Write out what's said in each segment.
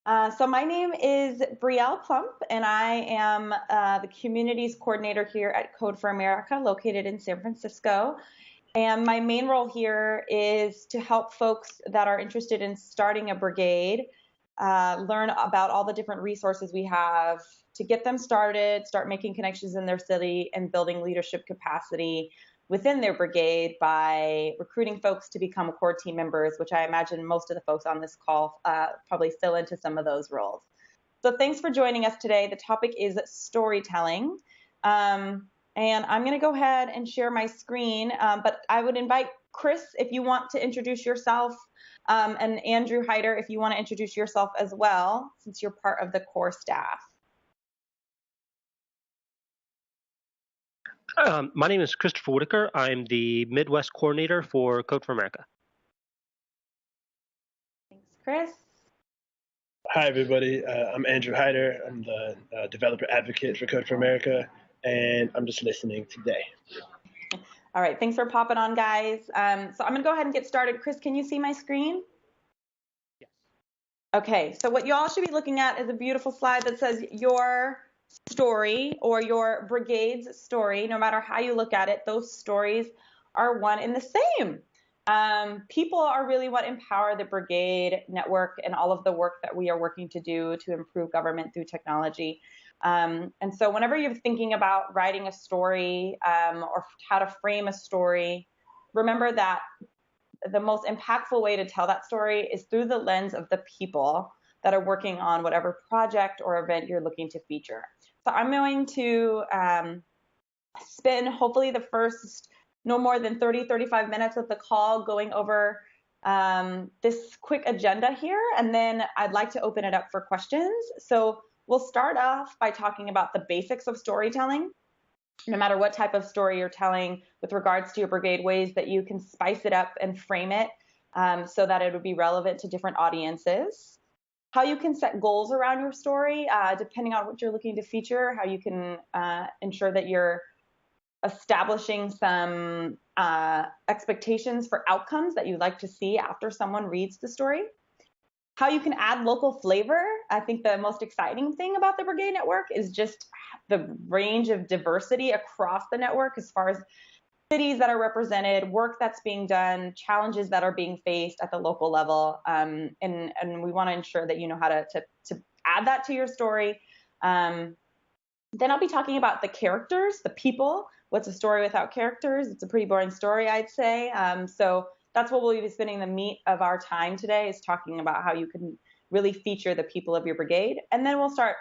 So my name is Brielle Plump, and I am the communities coordinator here at Code for America, located in San Francisco. And my main role here is to help folks that are interested in starting a brigade learn about all the different resources we have to get them started, start making connections in their city, and building leadership capacity within their brigade by recruiting folks to become core team members, which I imagine most of the folks on this call probably fill into some of those roles. So thanks for joining us today. The topic is storytelling. And I'm going to go ahead and share my screen, but I would invite Chris, if you want to introduce yourself, and Andrew Hyder, if you want to introduce yourself as well, since you're part of the core staff. My name is Christopher Whitaker. I'm the Midwest coordinator for Code for America. Thanks, Chris. Hi, everybody. I'm Andrew Hyder. I'm the developer advocate for Code for America, and I'm just listening today. All right, thanks for popping on, guys. So I'm going to go ahead and get started. Chris, can you see my screen? Yes. Okay, so what you all should be looking at is a beautiful slide that says your story or your brigade's story. No matter how you look at it, those stories are one and the same. People are really what empower the brigade network and all of the work that we are working to do to improve government through technology. And so whenever you're thinking about writing a story or how to frame a story, remember that the most impactful way to tell that story is through the lens of the people that are working on whatever project or event you're looking to feature. So I'm going to spend hopefully the first no more than 30-35 minutes of the call going over this quick agenda here, and then I'd like to open it up for questions. So we'll start off by talking about the basics of storytelling. No matter what type of story you're telling with regards to your brigade, ways that you can spice it up and frame it so that it would be relevant to different audiences. How you can set goals around your story, depending on what you're looking to feature, how you can ensure that you're establishing some expectations for outcomes that you'd like to see after someone reads the story. How you can add local flavor. I think the most exciting thing about the Brigade Network is just the range of diversity across the network as far as cities that are represented, work that's being done, challenges that are being faced at the local level. And we want to ensure that you know how to add that to your story. Then I'll be talking about the characters, the people. What's a story without characters? It's a pretty boring story, I'd say. So that's what we'll be spending the meat of our time today, is talking about how you can really feature the people of your brigade. And then we'll start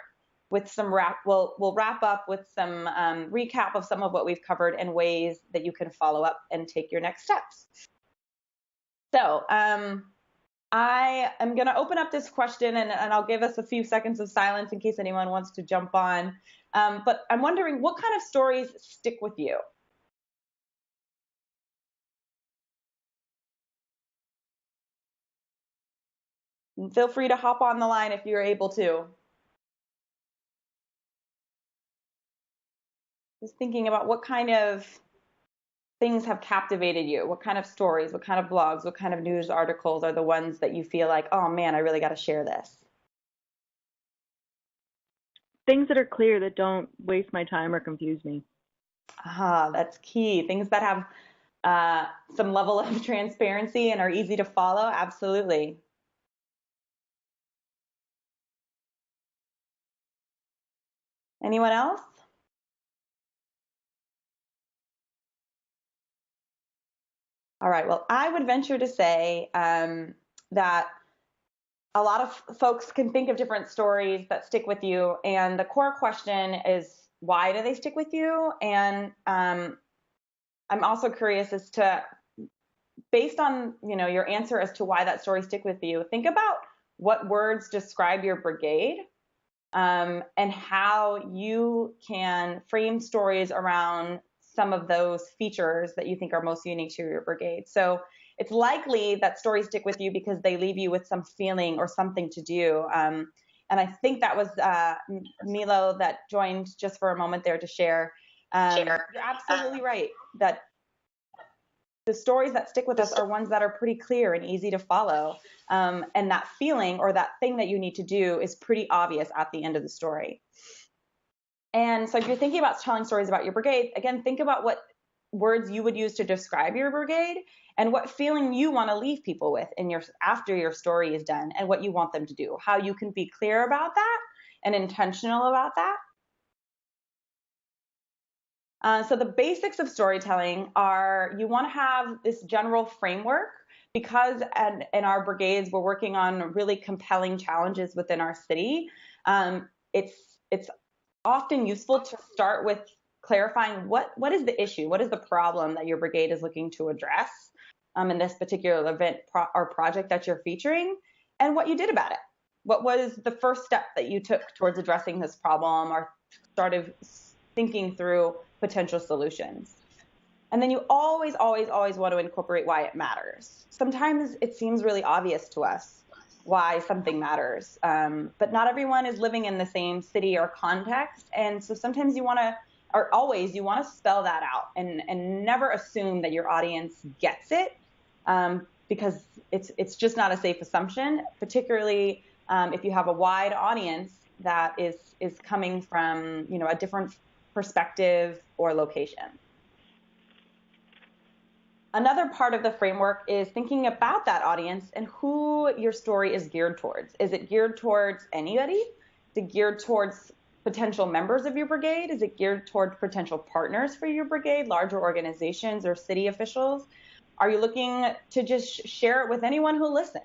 with some we'll wrap up with some recap of some of what we've covered and ways that you can follow up and take your next steps. So I am going to open up this question, and I'll give us a few seconds of silence in case anyone wants to jump on. But I'm wondering, what kind of stories stick with you? And feel free to hop on the line if you're able to. Just thinking about what kind of things have captivated you. What kind of stories, what kind of blogs, what kind of news articles are the ones that you feel like, oh man, I really got to share this? Things that are clear, that don't waste my time or confuse me. That's key. Things that have some level of transparency and are easy to follow. Absolutely. Anyone else? All right. Well, I would venture to say that a lot of folks can think of different stories that stick with you, and the core question is, why do they stick with you? And I'm also curious as to, based on your answer as to why that story stick with you, think about what words describe your brigade, and how you can frame stories around some of those features that you think are most unique to your brigade. So it's likely that stories stick with you because they leave you with some feeling or something to do. And I think that was Milo that joined just for a moment there to share. You're absolutely right that the stories that stick with us are ones that are pretty clear and easy to follow. And that feeling or that thing that you need to do is pretty obvious at the end of the story. And so if you're thinking about telling stories about your brigade, again, think about what words you would use to describe your brigade and what feeling you want to leave people with after your story is done and what you want them to do, how you can be clear about that and intentional about that. So the basics of storytelling are you want to have this general framework because in our brigades, we're working on really compelling challenges within our city. It's often useful to start with clarifying what is the issue, what is the problem that your brigade is looking to address in this particular event or project that you're featuring, and what you did about it. What was the first step that you took towards addressing this problem or started thinking through potential solutions? And then you always, always, always want to incorporate why it matters. Sometimes it seems really obvious to us why something matters, but not everyone is living in the same city or context. And so sometimes you want to spell that out and never assume that your audience gets it, because it's just not a safe assumption, particularly if you have a wide audience that is coming from a different perspective or location. Another part of the framework is thinking about that audience and who your story is geared towards. Is it geared towards anybody? Is it geared towards potential members of your brigade? Is it geared towards potential partners for your brigade, larger organizations or city officials? Are you looking to just share it with anyone who'll listen?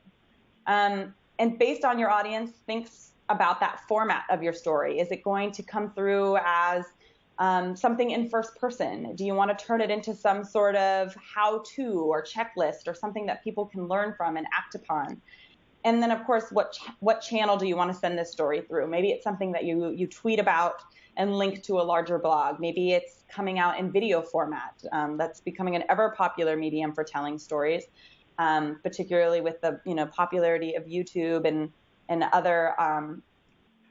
And based on your audience, think about that format of your story. Is it going to come through as something in first person? Do you want to turn it into some sort of how-to or checklist or something that people can learn from and act upon? And then, of course, what channel do you want to send this story through? Maybe it's something that you tweet about and link to a larger blog. Maybe it's coming out in video format. That's becoming an ever popular medium for telling stories, particularly with the popularity of YouTube and other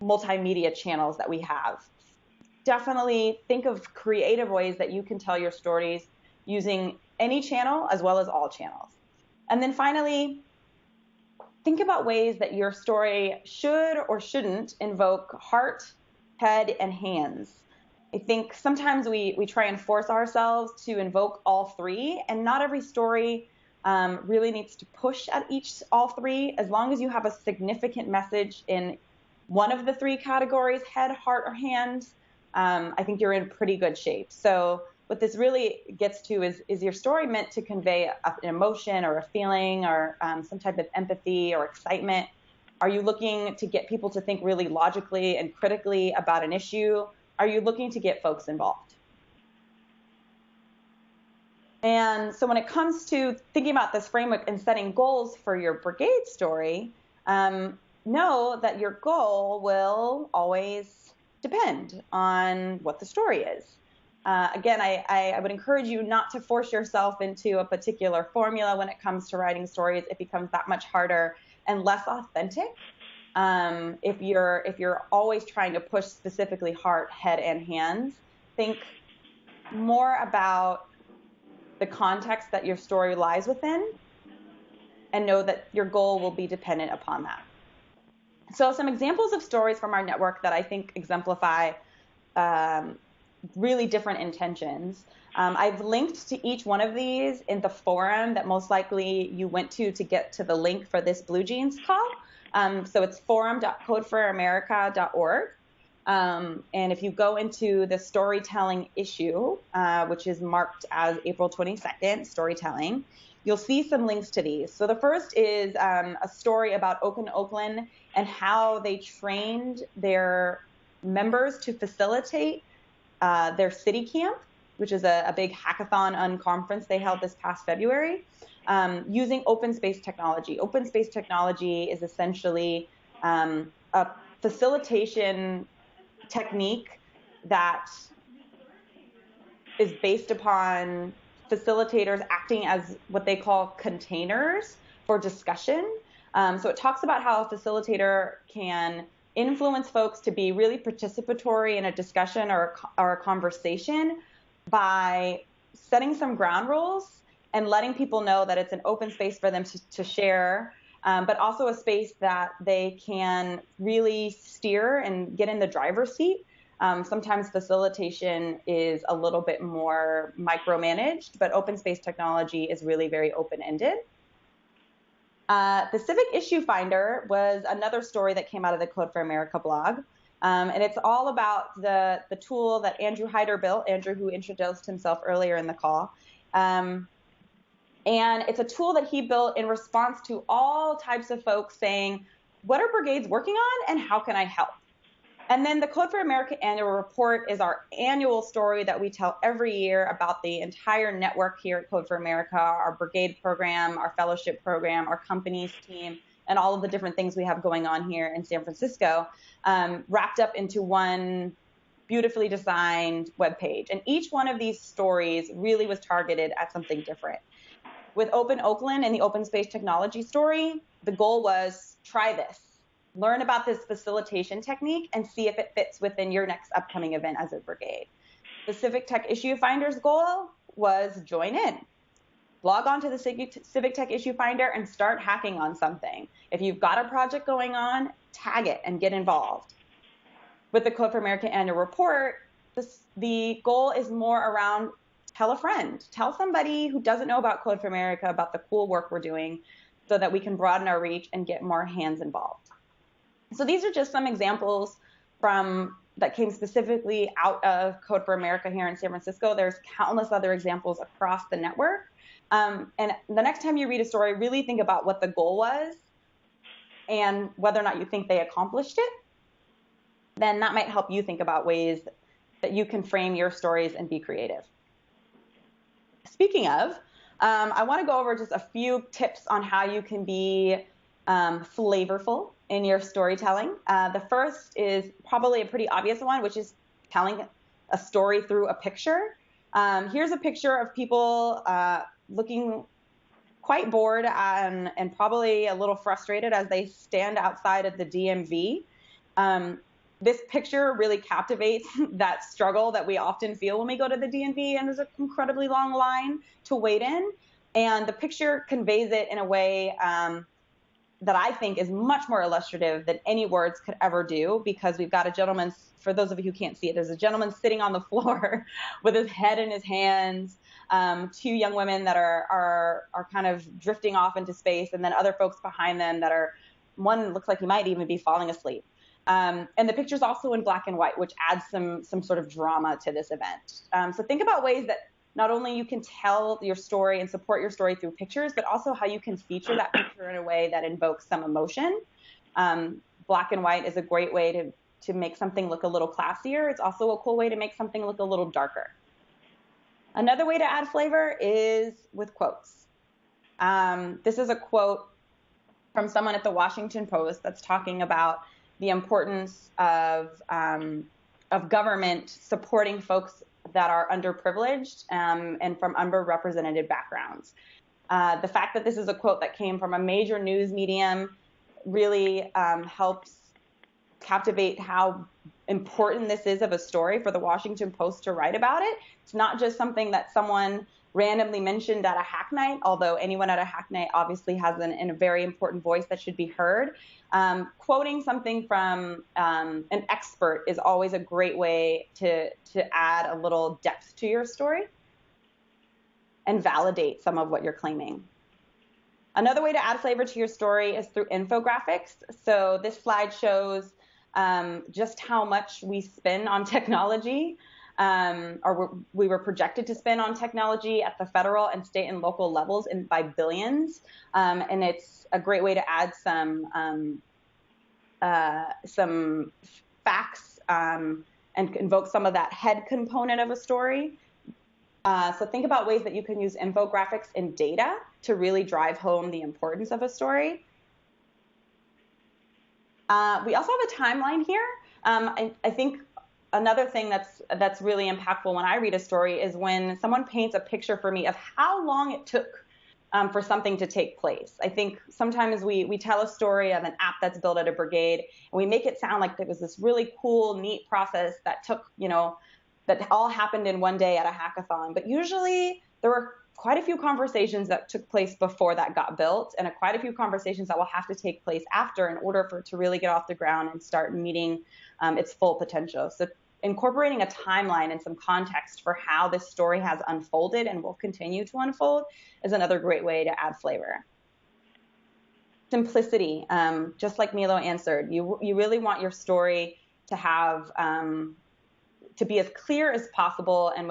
multimedia channels that we have. Definitely think of creative ways that you can tell your stories using any channel as well as all channels. And then finally, think about ways that your story should or shouldn't invoke heart, head, and hands. I think sometimes we try and force ourselves to invoke all three, and not every story really needs to push at all three. As long as you have a significant message in one of the three categories, head, heart, or hands, I think you're in pretty good shape. So what this really gets to is your story meant to convey an emotion or a feeling or some type of empathy or excitement? Are you looking to get people to think really logically and critically about an issue? Are you looking to get folks involved? And so when it comes to thinking about this framework and setting goals for your brigade story, know that your goal will always depend on what the story is. Again, I would encourage you not to force yourself into a particular formula when it comes to writing stories. It becomes that much harder and less authentic if you're always trying to push specifically heart, head, and hands. Think more about the context that your story lies within and know that your goal will be dependent upon that. So some examples of stories from our network that I think exemplify really different intentions. I've linked to each one of these in the forum that most likely you went to get to the link for this Blue Jeans call. So it's forum.codeforamerica.org. And if you go into the storytelling issue, which is marked as April 22nd, storytelling, you'll see some links to these. So the first is a story about Oakland and how they trained their members to facilitate their city camp, which is a big hackathon unconference they held this past February, using open space technology. Open space technology is essentially a facilitation technique that is based upon facilitators acting as what they call containers for discussion. So it talks about how a facilitator can influence folks to be really participatory in a discussion or a conversation by setting some ground rules and letting people know that it's an open space for them to share, but also a space that they can really steer and get in the driver's seat. Sometimes facilitation is a little bit more micromanaged, but open space technology is really very open-ended. The Civic Issue Finder was another story that came out of the Code for America blog. And it's all about the tool that Andrew Hyder built, Andrew who introduced himself earlier in the call. And it's a tool that he built in response to all types of folks saying, what are brigades working on and how can I help? And then the Code for America annual report is our annual story that we tell every year about the entire network here at Code for America, our brigade program, our fellowship program, our companies team, and all of the different things we have going on here in San Francisco, wrapped up into one beautifully designed webpage. And each one of these stories really was targeted at something different. With Open Oakland and the open space technology story, the goal was try this. Learn about this facilitation technique and see if it fits within your next upcoming event as a brigade. The Civic Tech Issue Finder's goal was join in. Log on to the Civic Tech Issue Finder and start hacking on something. If you've got a project going on, tag it and get involved. With the Code for America annual report, the goal is more around tell a friend. Tell somebody who doesn't know about Code for America about the cool work we're doing so that we can broaden our reach and get more hands involved. So these are just some examples that came specifically out of Code for America here in San Francisco. There's countless other examples across the network. And the next time you read a story, really think about what the goal was and whether or not you think they accomplished it. Then that might help you think about ways that you can frame your stories and be creative. Speaking of, I want to go over just a few tips on how you can be flavorful in your storytelling. The first is probably a pretty obvious one, which is telling a story through a picture. Here's a picture of people looking quite bored and probably a little frustrated as they stand outside of the DMV. This picture really captivates that struggle that we often feel when we go to the DMV and there's an incredibly long line to wait in. And the picture conveys it in a way that I think is much more illustrative than any words could ever do, because we've got a gentleman, for those of you who can't see it, there's a gentleman sitting on the floor with his head in his hands, two young women that are kind of drifting off into space, and then other folks behind them one looks like he might even be falling asleep. And the picture's also in black and white, which adds some sort of drama to this event. So think about ways that not only you can tell your story and support your story through pictures, but also how you can feature that picture in a way that invokes some emotion. Black and white is a great way to make something look a little classier. It's also a cool way to make something look a little darker. Another way to add flavor is with quotes. This is a quote from someone at the Washington Post that's talking about the importance of government supporting folks that are underprivileged and from underrepresented backgrounds. The fact that this is a quote that came from a major news medium really helps captivate how important this is of a story for the Washington Post to write about it. It's not just something that someone randomly mentioned at a hack night, although anyone at a hack night obviously has a very important voice that should be heard. Quoting something from an expert is always a great way to add a little depth to your story and validate some of what you're claiming. Another way to add flavor to your story is through infographics. So this slide shows just how much we spend on technology, or we were projected to spend on technology at the federal and state and local levels by billions. And it's a great way to add some facts and invoke some of that head component of a story. So think about ways that you can use infographics and data to really drive home the importance of a story. We also have a timeline here. I think another thing that's really impactful when I read a story is when someone paints a picture for me of how long it took for something to take place. I think sometimes we tell a story of an app that's built at a brigade, and we make it sound like it was this really cool, neat process that took, that all happened in one day at a hackathon. But usually there were quite a few conversations that took place before that got built, and quite a few conversations that will have to take place after in order for it to really get off the ground and start meeting its full potential. So incorporating a timeline and some context for how this story has unfolded and will continue to unfold is another great way to add flavor. Simplicity, just like Milo answered, you really want your story to have to be as clear as possible and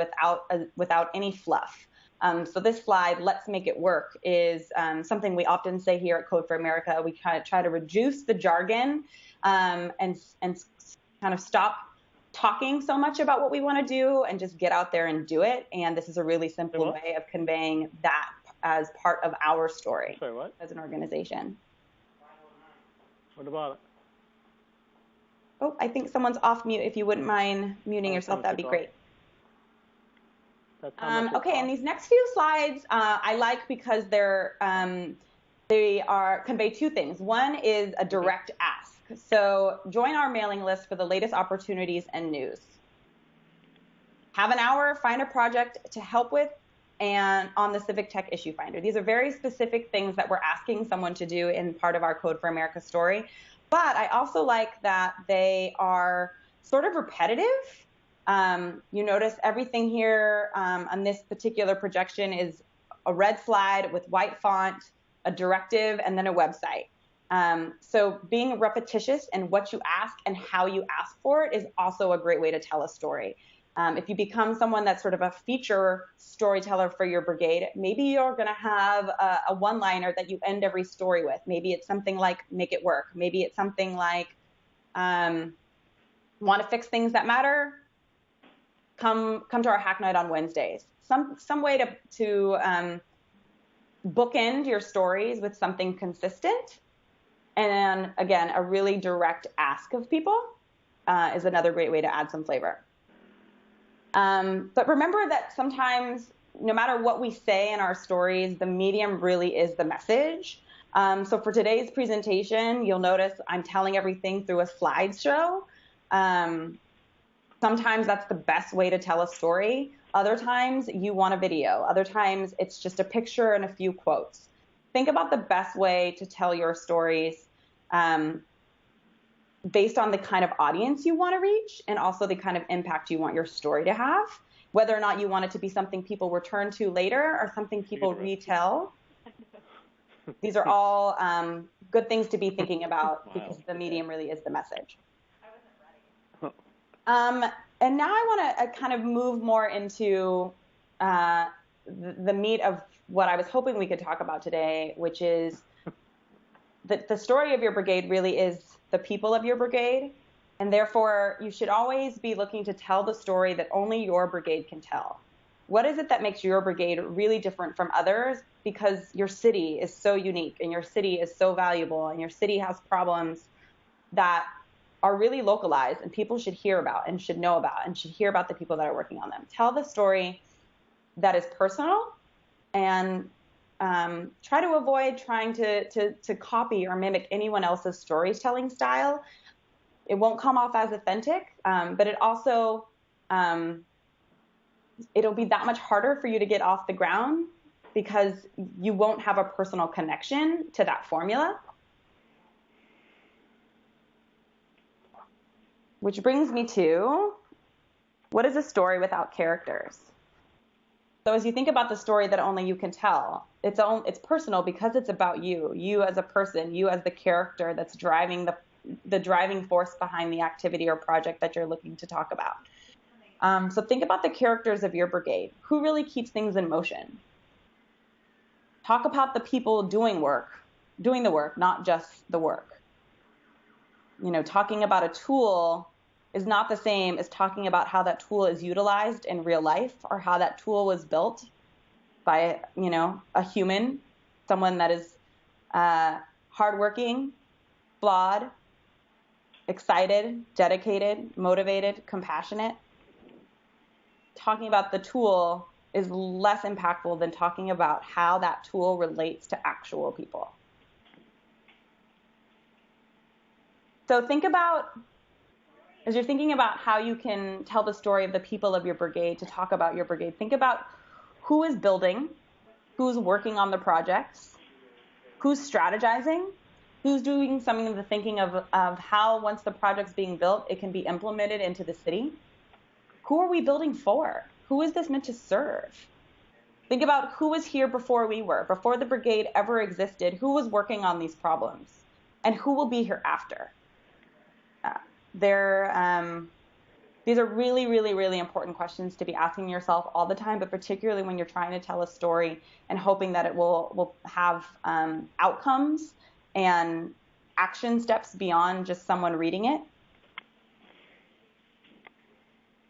without any fluff. So this slide, let's make it work, is something we often say here at Code for America. We try to reduce the jargon and kind of stop talking so much about what we want to do and just get out there and do it. And this is a really simple way of conveying that as part of our story as an organization. What about it? Oh, I think someone's off mute. If you wouldn't mind muting yourself, that'd be great. Okay, and these next few slides I like because they convey two things. One is a direct ask. So join our mailing list for the latest opportunities and news. Have an hour, find a project to help with, and on the Civic Tech Issue Finder. These are very specific things that we're asking someone to do in part of our Code for America story. But I also like that they are sort of repetitive. You notice everything here on this particular projection is a red slide with white font, a directive, and then a website. So being repetitious in what you ask and how you ask for it is also a great way to tell a story. If you become someone that's sort of a feature storyteller for your brigade, maybe you're going to have a one-liner that you end every story with. Maybe it's something like make it work. Maybe it's something like want to fix things that matter? Come to our hack night on Wednesdays. Some way to bookend your stories with something consistent. And then, again, a really direct ask of people is another great way to add some flavor. But remember that sometimes, no matter what we say in our stories, the medium really is the message. So for today's presentation, you'll notice I'm telling everything through a slideshow. Sometimes that's the best way to tell a story. Other times you want a video. Other times it's just a picture and a few quotes. Think about the best way to tell your stories based on the kind of audience you want to reach and also the kind of impact you want your story to have, whether or not you want it to be something people return to later or something people retell. These are all good things to be thinking about because the medium really is the message. And now I want to kind of move more into the meat of what I was hoping we could talk about today, which is that the story of your brigade really is the people of your brigade, and therefore you should always be looking to tell the story that only your brigade can tell. What is it that makes your brigade really different from others? Because your city is so unique, and your city is so valuable, and your city has problems that are really localized, and people should hear about and should know about and should hear about the people that are working on them. Tell the story that is personal, and try to avoid trying to copy or mimic anyone else's storytelling style. It won't come off as authentic, but it also, it'll be that much harder for you to get off the ground because you won't have a personal connection to that formula. Which brings me to, what is a story without characters? So as you think about the story that only you can tell, it's personal because it's about you as a person, you as the character that's driving the driving force behind the activity or project that you're looking to talk about. So think about the characters of your brigade. Who really keeps things in motion? Talk about the people doing the work, not just the work. You know, talking about a tool is not the same as talking about how that tool is utilized in real life or how that tool was built by, you know, a human, someone that is hardworking, flawed, excited, dedicated, motivated, compassionate. Talking about the tool is less impactful than talking about how that tool relates to actual people. So think about, as you're thinking about how you can tell the story of the people of your brigade to talk about your brigade, think about who is building, who's working on the projects, who's strategizing, who's doing some of the thinking of how, once the project's being built, it can be implemented into the city. Who are we building for? Who is this meant to serve? Think about who was here before we were, before the brigade ever existed, who was working on these problems, and who will be here after. These are really, really, really important questions to be asking yourself all the time, but particularly when you're trying to tell a story and hoping that it will have outcomes and action steps beyond just someone reading it.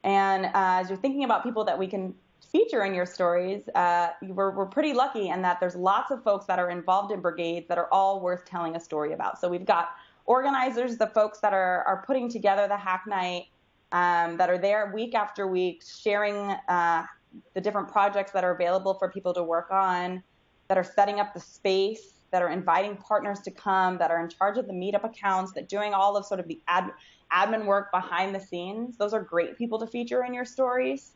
And as you're thinking about people that we can feature in your stories, we're pretty lucky in that there's lots of folks that are involved in brigades that are all worth telling a story about. So we've got organizers, the folks that are putting together the Hack Night, that are there week after week, sharing the different projects that are available for people to work on, that are setting up the space, that are inviting partners to come, that are in charge of the meetup accounts, that doing all of sort of the admin work behind the scenes. Those are great people to feature in your stories.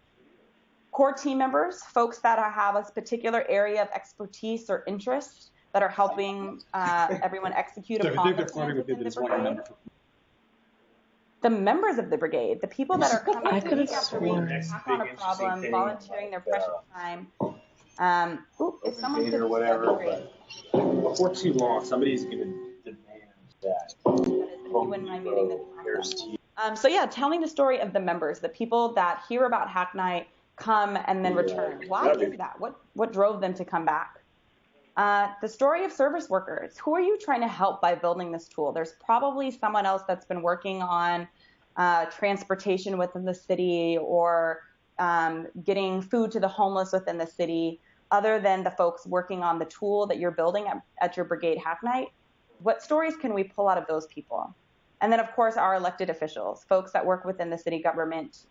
Core team members, folks that have a particular area of expertise or interest that are helping everyone execute upon the plans within the brigade. The members of the brigade, the people that are coming week after week to talk on a problem, volunteering their precious time. If someone could, that'd be great. Before too long, somebody's going to demand that. If you wouldn't mind muting this. So yeah, telling the story of the members, the people that hear about Hack Night, come and then return. Why is that? What drove them to come back? The story of service workers. Who are you trying to help by building this tool? There's probably someone else that's been working on transportation within the city or getting food to the homeless within the city, other than the folks working on the tool that you're building at your brigade Hack Night. What stories can we pull out of those people? And then, of course, our elected officials, folks that work within the city government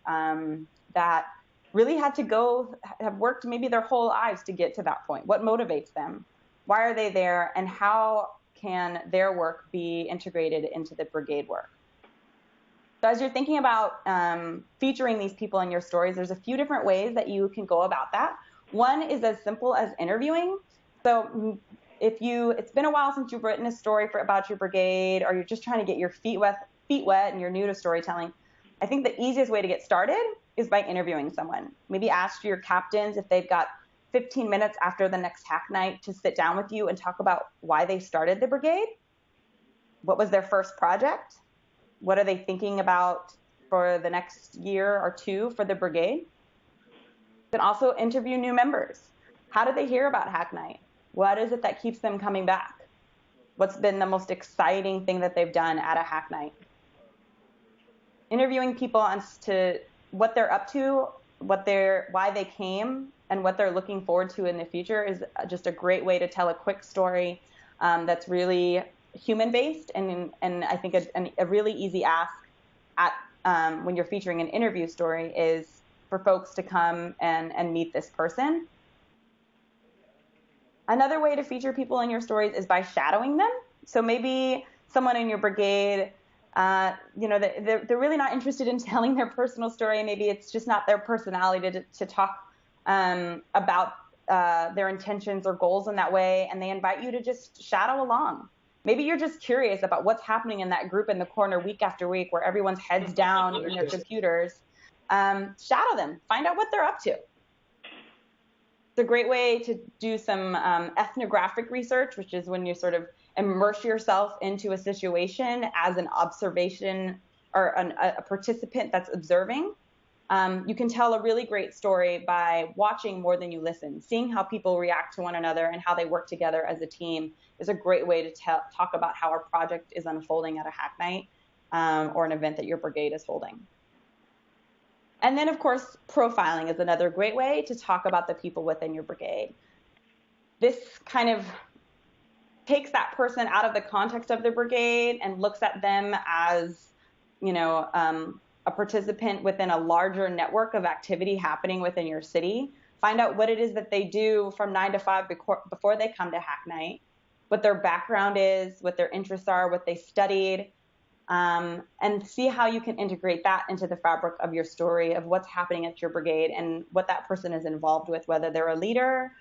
that really had to have worked maybe their whole lives to get to that point. What motivates them? Why are they there? And how can their work be integrated into the brigade work? So as you're thinking about featuring these people in your stories, there's a few different ways that you can go about that. One is as simple as interviewing. So it's been a while since you've written a story about your brigade, or you're just trying to get your feet wet and you're new to storytelling, I think the easiest way to get started is by interviewing someone. Maybe ask your captains if they've got 15 minutes after the next Hack Night to sit down with you and talk about why they started the brigade. What was their first project? What are they thinking about for the next year or two for the brigade? You can also interview new members. How did they hear about Hack Night? What is it that keeps them coming back? What's been the most exciting thing that they've done at a Hack Night? Interviewing people as to what they're up to, why they came, and what they're looking forward to in the future is just a great way to tell a quick story that's really human-based, and I think a really easy ask when you're featuring an interview story is for folks to come and meet this person. Another way to feature people in your stories is by shadowing them. So maybe someone in your brigade, they're really not interested in telling their personal story. Maybe it's just not their personality to talk about their intentions or goals in that way, and they invite you to just shadow along. Maybe you're just curious about what's happening in that group in the corner week after week where everyone's heads down in their computers. Shadow them. Find out what they're up to. It's a great way to do some ethnographic research, which is when you sort of immerse yourself into a situation as an observation or a participant that's observing. You can tell a really great story by watching more than you listen. Seeing how people react to one another and how they work together as a team is a great way to talk about how a project is unfolding at a Hack Night or an event that your brigade is holding. And then, of course, profiling is another great way to talk about the people within your brigade. This kind of takes that person out of the context of the brigade and looks at them as, a participant within a larger network of activity happening within your city. Find out what it is that they do from 9 to 5 before they come to Hack Night, what their background is, what their interests are, what they studied, and see how you can integrate that into the fabric of your story of what's happening at your brigade and what that person is involved with, whether they're a leader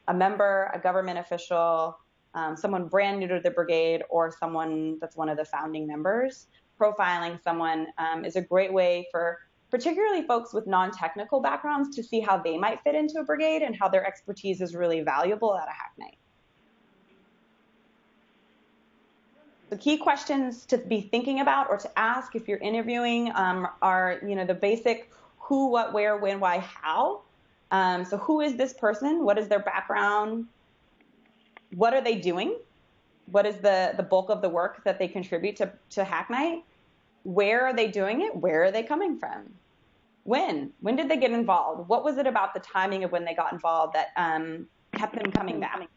a member, a government official, someone brand new to the brigade, or someone that's one of the founding members. Profiling someone is a great way for particularly folks with non-technical backgrounds to see how they might fit into a brigade and how their expertise is really valuable at a hack night. The key questions to be thinking about or to ask if you're interviewing are, the basic who, what, where, when, why, how. So who is this person? What is their background? What are they doing? What is the bulk of the work that they contribute to Hack Night? Where are they doing it? Where are they coming from? When did they get involved? What was it about the timing of when they got involved that kept them coming back?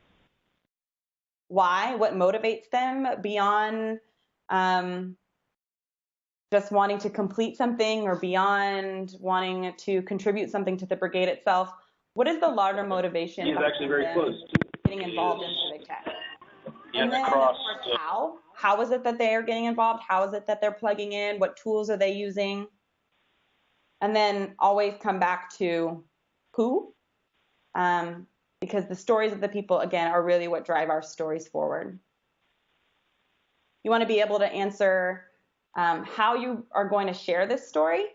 Why? What motivates them beyond just wanting to complete something or beyond wanting to contribute something to the brigade itself? What is the larger motivation? He's actually very close. Getting involved in civic tech. And then, of course, how? How is it that they are getting involved? How is it that they're plugging in? What tools are they using? And then always come back to who, because the stories of the people, again, are really what drive our stories forward. You want to be able to answer how you are going to share this story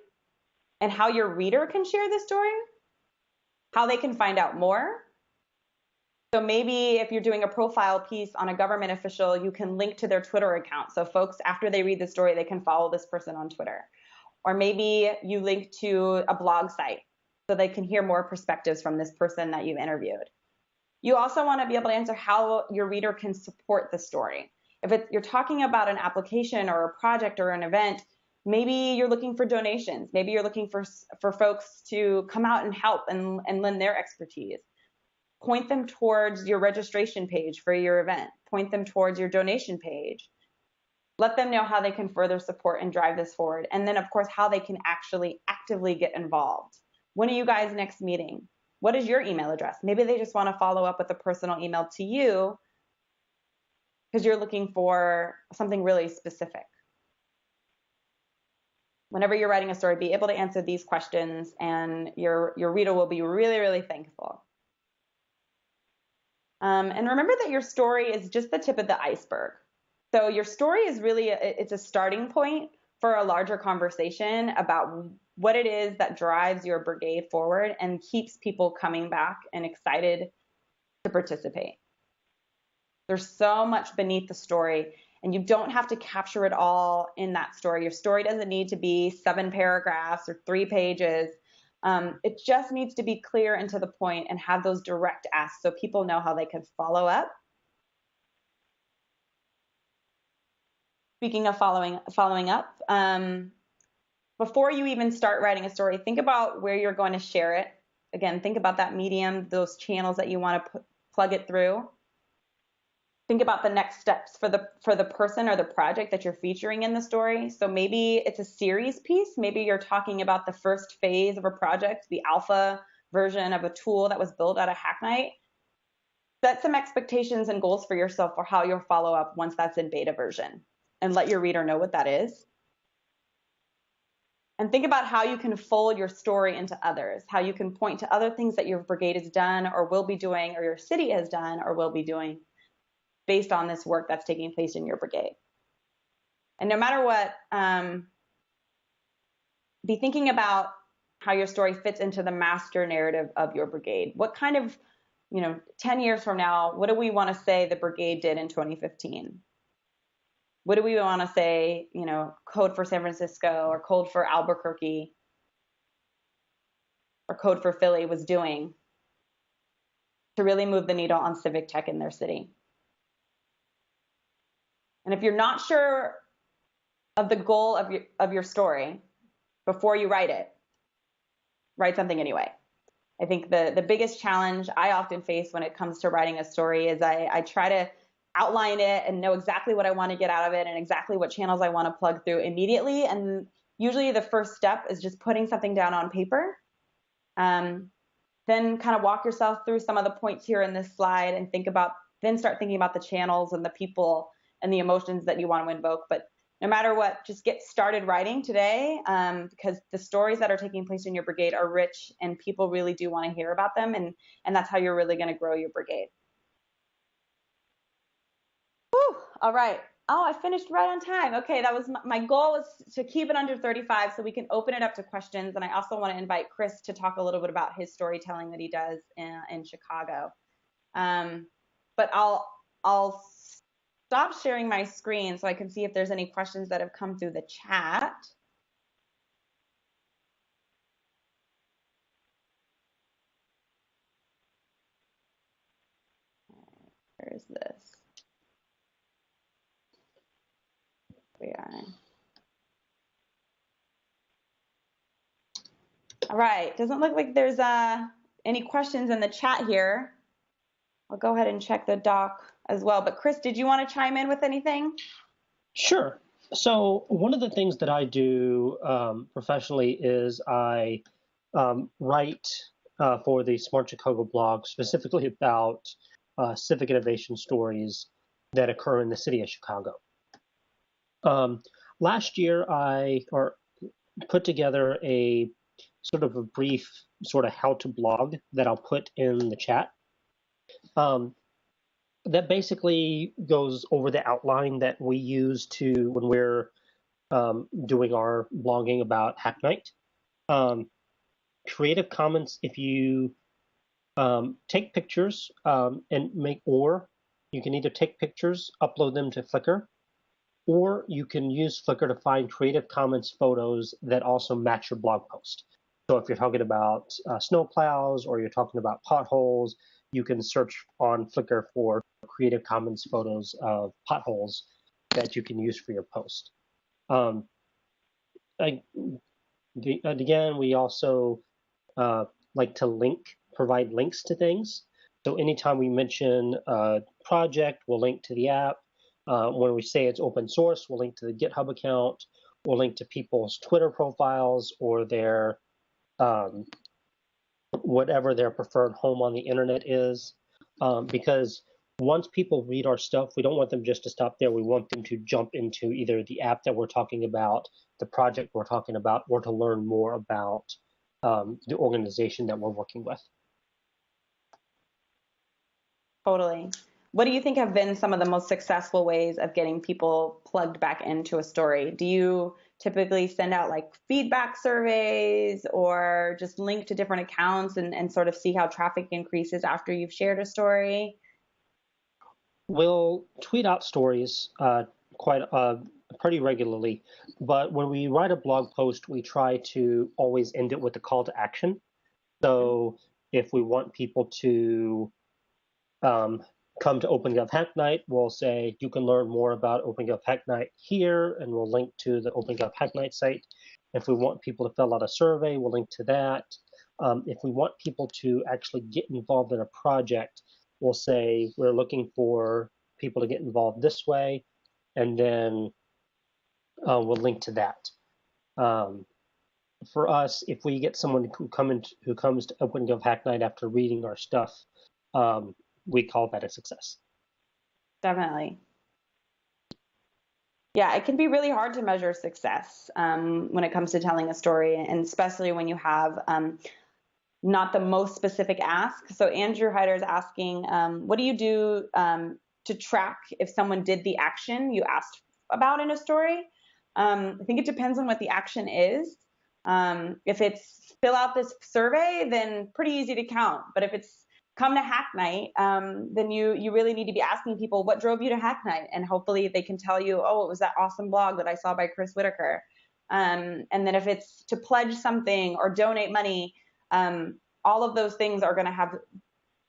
and how your reader can share this story, how they can find out more. So maybe if you're doing a profile piece on a government official, you can link to their Twitter account. So folks, after they read the story, they can follow this person on Twitter. Or maybe you link to a blog site so they can hear more perspectives from this person that you've interviewed. You also want to be able to answer how your reader can support the story. If you're talking about an application or a project or an event, maybe you're looking for donations. Maybe you're looking for folks to come out and help and lend their expertise. Point them towards your registration page for your event. Point them towards your donation page. Let them know how they can further support and drive this forward. And then, of course, how they can actually actively get involved. When are you guys next meeting? What is your email address? Maybe they just want to follow up with a personal email to you because you're looking for something really specific. Whenever you're writing a story, be able to answer these questions, and your reader will be really, really thankful. And remember that your story is just the tip of the iceberg. So your story is really, it's a starting point for a larger conversation about what it is that drives your brigade forward and keeps people coming back and excited to participate. There's so much beneath the story, and you don't have to capture it all in that story. Your story doesn't need to be 7 paragraphs or 3 pages. It just needs to be clear and to the point and have those direct asks so people know how they can follow up. Speaking of following up, before you even start writing a story, think about where you're going to share it. Again, think about that medium, those channels that you want to plug it through. Think about the next steps for the person or the project that you're featuring in the story. So maybe it's a series piece. Maybe you're talking about the first phase of a project, the alpha version of a tool that was built at a hack night. Set some expectations and goals for yourself for how you'll follow up once that's in beta version, and let your reader know what that is. And think about how you can fold your story into others, how you can point to other things that your brigade has done or will be doing, or your city has done or will be doing, based on this work that's taking place in your brigade. And no matter what, be thinking about how your story fits into the master narrative of your brigade. What kind of, 10 years from now, what do we want to say the brigade did in 2015? What do we want to say, Code for San Francisco or Code for Albuquerque or Code for Philly was doing to really move the needle on civic tech in their city? And if you're not sure of the goal of your story before you write it, write something anyway. I think the biggest challenge I often face when it comes to writing a story is I try to outline it and know exactly what I want to get out of it and exactly what channels I want to plug through immediately. And usually the first step is just putting something down on paper. Then kind of walk yourself through some of the points here in this slide and then start thinking about the channels and the people and the emotions that you want to invoke. But no matter what, just get started writing today, because the stories that are taking place in your brigade are rich and people really do want to hear about them, and that's how you're really going to grow your brigade. Whew, all right. Oh, I finished right on time. Okay, that was my goal was to keep it under 35 so we can open it up to questions. And I also want to invite Chris to talk a little bit about his storytelling that he does in Chicago. But I'll stop sharing my screen so I can see if there's any questions that have come through the chat. Where is this? We are. All right, doesn't look like there's any questions in the chat here. I'll go ahead and check the doc as well. But Chris, did you want to chime in with anything? Sure. So one of the things that I do professionally is I write for the Smart Chicago blog, specifically about civic innovation stories that occur in the city of Chicago. Last year, I put together a sort of a brief sort of how to blog that I'll put in the chat. That basically goes over the outline that we use to when we're doing our blogging about Hack Night. Creative Commons, if you take pictures and or you can either take pictures, upload them to Flickr, or you can use Flickr to find Creative Commons photos that also match your blog post. So if you're talking about snowplows or you're talking about potholes, you can search on Flickr for Creative Commons photos of potholes that you can use for your post. Again, we also like to provide links to things. So anytime we mention a project, we'll link to the app. When we say it's open source, we'll link to the GitHub account. We'll link to people's Twitter profiles or their whatever their preferred home on the internet is, because once people read our stuff, we don't want them just to stop there. We want them to jump into either the app that we're talking about, the project we're talking about, or to learn more about the organization that we're working with. Totally. What do you think have been some of the most successful ways of getting people plugged back into a story? Do you typically send out like feedback surveys or just link to different accounts and sort of see how traffic increases after you've shared a story? We'll tweet out stories pretty regularly, but when we write a blog post, we try to always end it with a call to action. So if we want people to come to OpenGov Hack Night, we'll say you can learn more about OpenGov Hack Night here, and we'll link to the OpenGov Hack Night site. If we want people to fill out a survey, we'll link to that. If we want people to actually get involved in a project, we'll say we're looking for people to get involved this way, and then we'll link to that. For us, if we get someone who comes to OpenGov Hack Night after reading our stuff, we call that a success. Definitely. Yeah, it can be really hard to measure success when it comes to telling a story, and especially when you have not the most specific ask. So Andrew Hyder is asking, what do you do to track if someone did the action you asked about in a story? I think it depends on what the action is. If it's fill out this survey, then pretty easy to count. But if it's come to Hack Night, then you really need to be asking people what drove you to Hack Night, and hopefully they can tell you, oh, it was that awesome blog that I saw by Chris Whitaker. And then if it's to pledge something or donate money, all of those things are going to have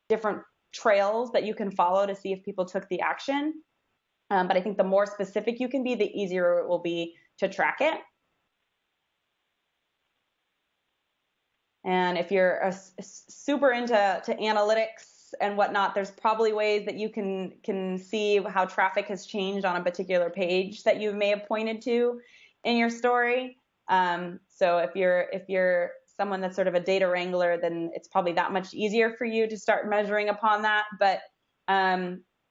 different trails that you can follow to see if people took the action. But I think the more specific you can be, the easier it will be to track it. And if you're super into analytics and whatnot, there's probably ways that you can see how traffic has changed on a particular page that you may have pointed to in your story. So if you're someone that's sort of a data wrangler, then it's probably that much easier for you to start measuring upon that. But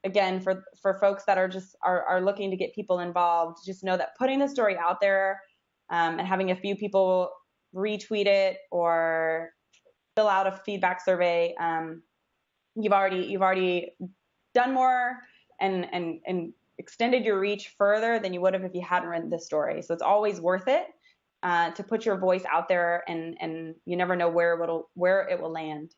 again, for folks that are looking to get people involved, just know that putting the story out there and having a few people retweet it or fill out a feedback survey, you've already done more and extended your reach further than you would have if you hadn't written this story. So it's always worth it to put your voice out there, and you never know where it will land.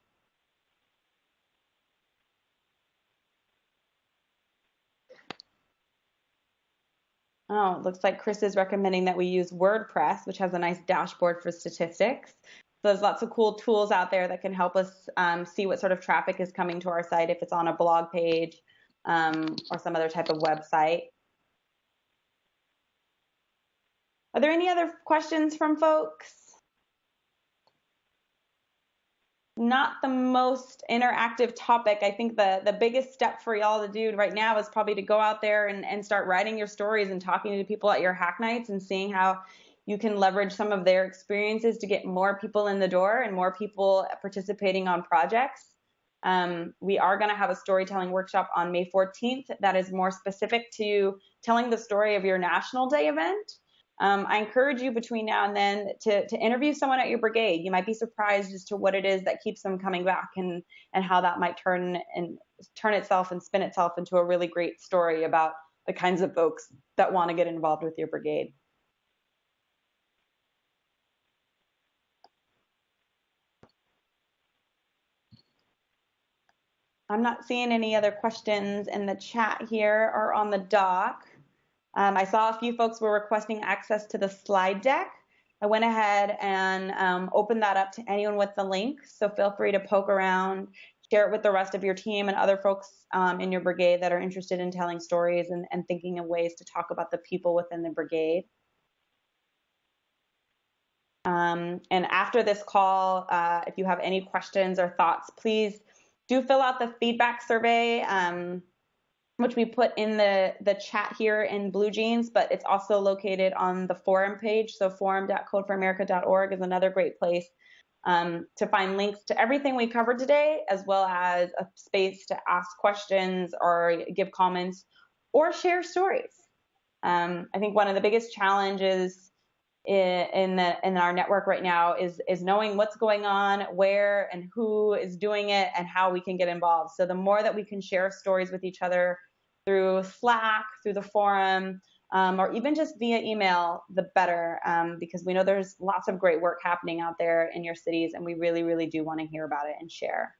Oh, it looks like Chris is recommending that we use WordPress, which has a nice dashboard for statistics. So there's lots of cool tools out there that can help us see what sort of traffic is coming to our site, if it's on a blog page or some other type of website. Are there any other questions from folks? Not the most interactive topic. I think the biggest step for y'all to do right now is probably to go out there and start writing your stories and talking to people at your hack nights and seeing how you can leverage some of their experiences to get more people in the door and more people participating on projects. We are going to have a storytelling workshop on May 14th that is more specific to telling the story of your National Day event. I encourage you between now and then to interview someone at your brigade. You might be surprised as to what it is that keeps them coming back and how that might turn itself and spin itself into a really great story about the kinds of folks that want to get involved with your brigade. I'm not seeing any other questions in the chat here or on the doc. I saw a few folks were requesting access to the slide deck. I went ahead and opened that up to anyone with the link, so feel free to poke around, share it with the rest of your team and other folks in your brigade that are interested in telling stories and thinking of ways to talk about the people within the brigade. And after this call, if you have any questions or thoughts, please do fill out the feedback survey, which we put in the chat here in Blue Jeans, but it's also located on the forum page. So forum.codeforamerica.org is another great place to find links to everything we covered today, as well as a space to ask questions or give comments or share stories. I think one of the biggest challenges in our network right now is knowing what's going on, where and who is doing it, and how we can get involved. So the more that we can share stories with each other through Slack, through the forum, or even just via email, the better, because we know there's lots of great work happening out there in your cities, and we really, really do want to hear about it and share.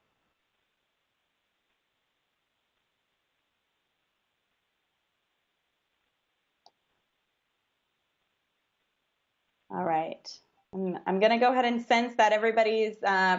All right. I'm going to go ahead and sense that everybody's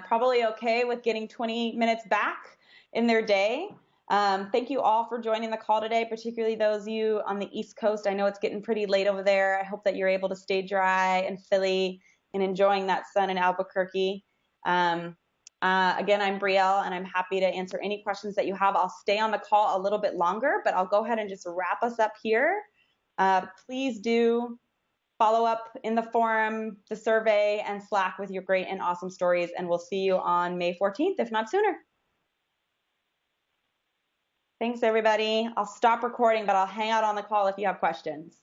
probably okay with getting 20 minutes back in their day. Thank you all for joining the call today, particularly those of you on the East Coast. I know it's getting pretty late over there. I hope that you're able to stay dry in Philly and enjoying that sun in Albuquerque. Again, I'm Brielle, and I'm happy to answer any questions that you have. I'll stay on the call a little bit longer, but I'll go ahead and just wrap us up here. Please do follow up in the forum, the survey, and Slack with your great and awesome stories, and we'll see you on May 14th, if not sooner. Thanks, everybody. I'll stop recording, but I'll hang out on the call if you have questions.